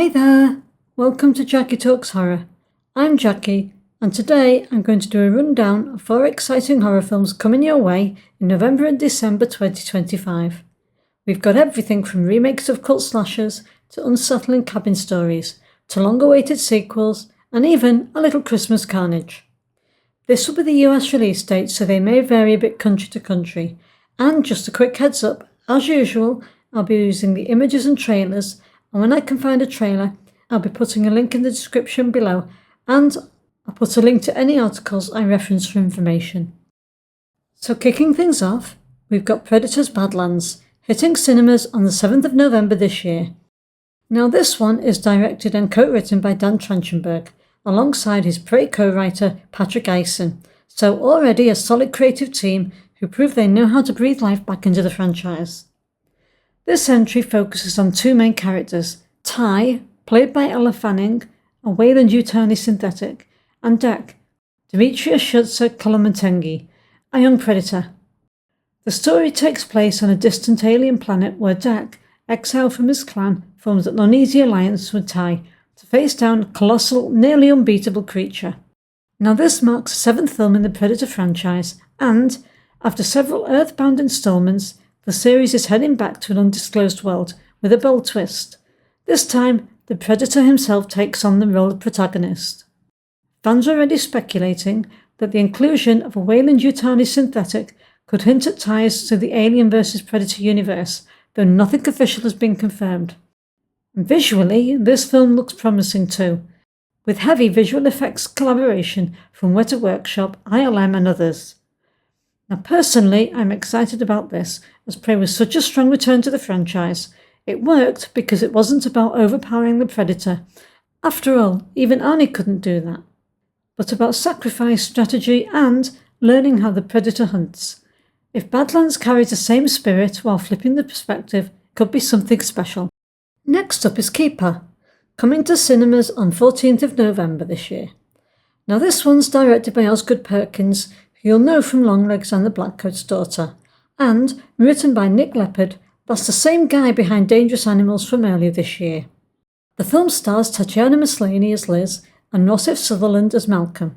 Hey there! Welcome to Jackie Talks Horror. I'm Jackie, and today I'm going to do a rundown of 4 exciting horror films coming your way in November and December 2025. We've got everything from remakes of cult slashers to unsettling cabin stories, to long-awaited sequels, and even a little Christmas carnage. This will be the US release date, so they may vary a bit country to country. And just a quick heads up, as usual, I'll be using the images and trailers, and when I can find a trailer, I'll be putting a link in the description below, and I'll put a link to any articles I reference for information. So kicking things off, we've got Predator's Badlands, hitting cinemas on the 7th of November this year. Now this one is directed and co-written by Dan Trachtenberg, alongside his Prey co-writer Patrick Eisen, so already a solid creative team who prove they know how to breathe life back into the franchise. This entry focuses on 2 main characters, Ty, played by Ella Fanning, a Weyland-Yutani synthetic, and Dak, Demetrius Schutzer-Kolomentengi, a young predator. The story takes place on a distant alien planet where Dak, exiled from his clan, forms an uneasy alliance with Ty to face down a colossal, nearly unbeatable creature. Now this marks the 7th film in the Predator franchise, and, after several Earthbound installments, the series is heading back to an undisclosed world with a bold twist. This time, the Predator himself takes on the role of protagonist. Fans are already speculating that the inclusion of a Weyland-Yutani synthetic could hint at ties to the Alien vs Predator universe, though nothing official has been confirmed. And visually, this film looks promising too, with heavy visual effects collaboration from Weta Workshop, ILM and others. Now personally, I'm excited about this, as Prey was such a strong return to the franchise. It worked because it wasn't about overpowering the Predator. After all, even Arnie couldn't do that. But about sacrifice, strategy, and learning how the Predator hunts. If Badlands carries the same spirit while flipping the perspective, it could be something special. Next up is Keeper, coming to cinemas on 14th of November this year. Now this one's directed by Osgood Perkins, who you'll know from Longlegs and The Blackcoat's Daughter, and written by Nick Leppard, that's the same guy behind Dangerous Animals from earlier this year. The film stars Tatiana Maslany as Liz and Rossif Sutherland as Malcolm.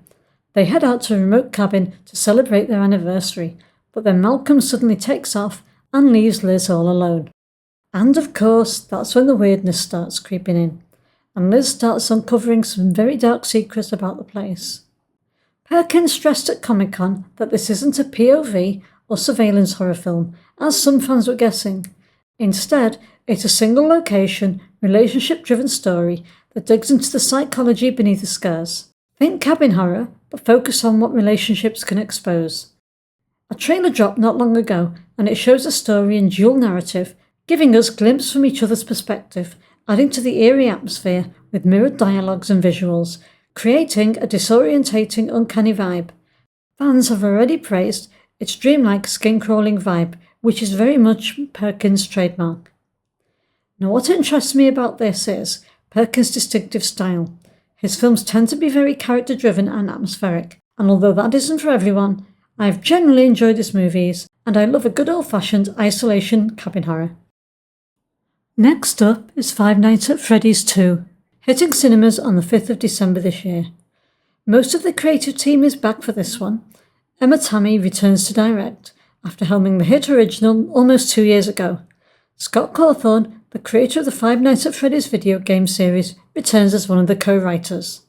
They head out to a remote cabin to celebrate their anniversary, but then Malcolm suddenly takes off and leaves Liz all alone. And of course, that's when the weirdness starts creeping in, and Liz starts uncovering some very dark secrets about the place. Perkins stressed at Comic-Con that this isn't a POV or surveillance horror film, as some fans were guessing. Instead, it's a single location, relationship-driven story that digs into the psychology beneath the scars. Think cabin horror, but focus on what relationships can expose. A trailer dropped not long ago, and it shows the story in dual narrative, giving us glimpses from each other's perspective, adding to the eerie atmosphere with mirrored dialogues and visuals, creating a disorientating, uncanny vibe. Fans have already praised its dreamlike, skin-crawling vibe, which is very much Perkins' trademark. Now what interests me about this is Perkins' distinctive style. His films tend to be very character-driven and atmospheric, and although that isn't for everyone, I've generally enjoyed his movies, and I love a good old-fashioned isolation cabin horror. Next up is Five Nights at Freddy's 2, hitting cinemas on the 5th of December this year. Most of the creative team is back for this one. Emma Tammy returns to direct, after helming the hit original almost 2 years ago. Scott Cawthon, the creator of the Five Nights at Freddy's video game series, returns as one of the co-writers.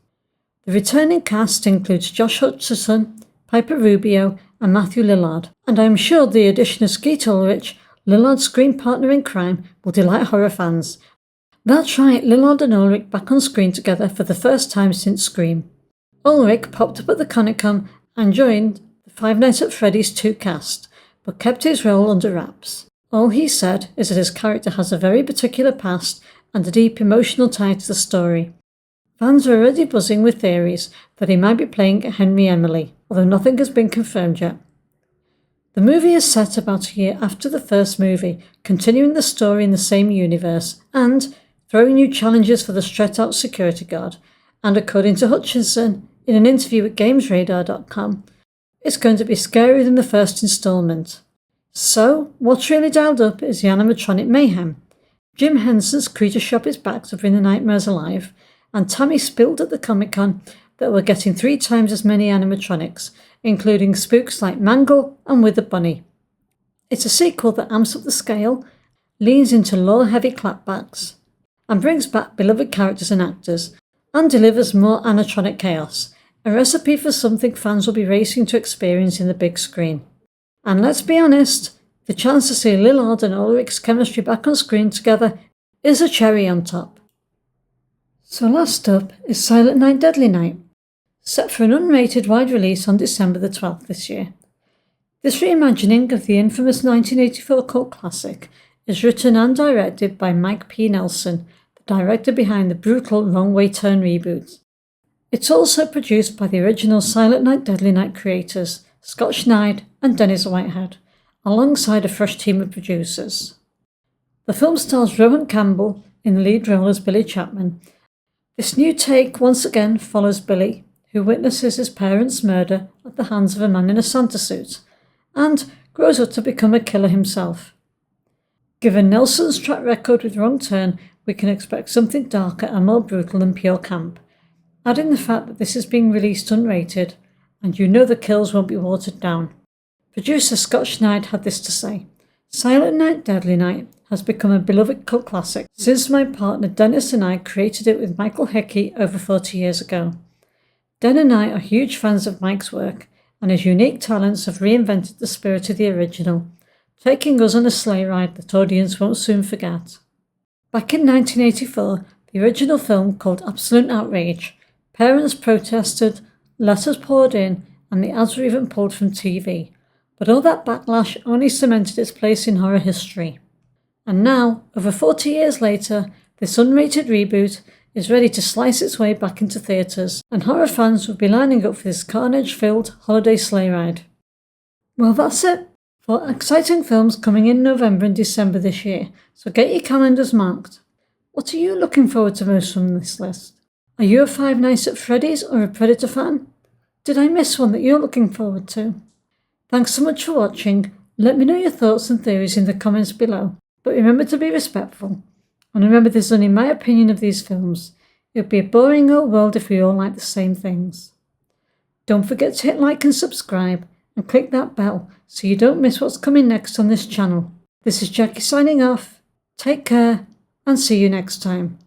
The returning cast includes Josh Hutcherson, Piper Rubio, and Matthew Lillard, and I am sure the addition of Skeet Ulrich, Lillard's screen partner in crime, will delight horror fans. That's right, Lillard and Ulrich back on screen together for the first time since Scream. Ulrich popped up at the Comic-Con and joined the Five Nights at Freddy's 2 cast, but kept his role under wraps. All he said is that his character has a very particular past and a deep emotional tie to the story. Fans are already buzzing with theories that he might be playing Henry Emily, although nothing has been confirmed yet. The movie is set about a year after the first movie, continuing the story in the same universe and throwing new challenges for the stretched-out security guard, and according to Hutchinson, in an interview with GamesRadar.com, it's going to be scarier than the first installment. So, what's really dialed up is the animatronic mayhem. Jim Henson's Creature Shop is back to bring the nightmares alive, and Tammy spilled at the Comic-Con that we're getting 3 times as many animatronics, including spooks like Mangle and Wither Bunny. It's a sequel that amps up the scale, leans into lore-heavy clapbacks, and brings back beloved characters and actors, and delivers more animatronic chaos, a recipe for something fans will be racing to experience in the big screen. And let's be honest, the chance to see Lillard and Ulrich's chemistry back on screen together is a cherry on top. So last up is Silent Night Deadly Night, set for an unrated wide release on December the 12th this year. This reimagining of the infamous 1984 cult classic is written and directed by Mike P. Nelson, the director behind the brutal Wrong Way Turn reboot. It's also produced by the original Silent Night Deadly Night creators, Scott Schneid and Dennis Whitehead, alongside a fresh team of producers. The film stars Rowan Campbell in the lead role as Billy Chapman. This new take once again follows Billy, who witnesses his parents' murder at the hands of a man in a Santa suit, and grows up to become a killer himself. Given Nelson's track record with Wrong Turn, we can expect something darker and more brutal than pure camp. Add in the fact that this is being released unrated, and you know the kills won't be watered down. Producer Scott Schneid had this to say: Silent Night Deadly Night has become a beloved cult classic since my partner Dennis and I created it with Michael Hickey over 40 years ago. Den and I are huge fans of Mike's work, and his unique talents have reinvented the spirit of the original, taking us on a sleigh ride that audience won't soon forget. Back in 1984, the original film called Absolute Outrage. Parents protested, letters poured in, and the ads were even pulled from TV. But all that backlash only cemented its place in horror history. And now, over 40 years later, this unrated reboot is ready to slice its way back into theatres, and horror fans will be lining up for this carnage-filled holiday sleigh ride. Well, that's it for exciting films coming in November and December this year, so get your calendars marked. What are you looking forward to most from this list? Are you a Five Nights at Freddy's or a Predator fan? Did I miss one that you're looking forward to? Thanks so much for watching. Let me know your thoughts and theories in the comments below. But remember to be respectful. And remember, this is only my opinion of these films. It would be a boring old world if we all like the same things. Don't forget to hit like and subscribe, and click that bell so you don't miss what's coming next on this channel. This is Jackie signing off. Take care, and see you next time.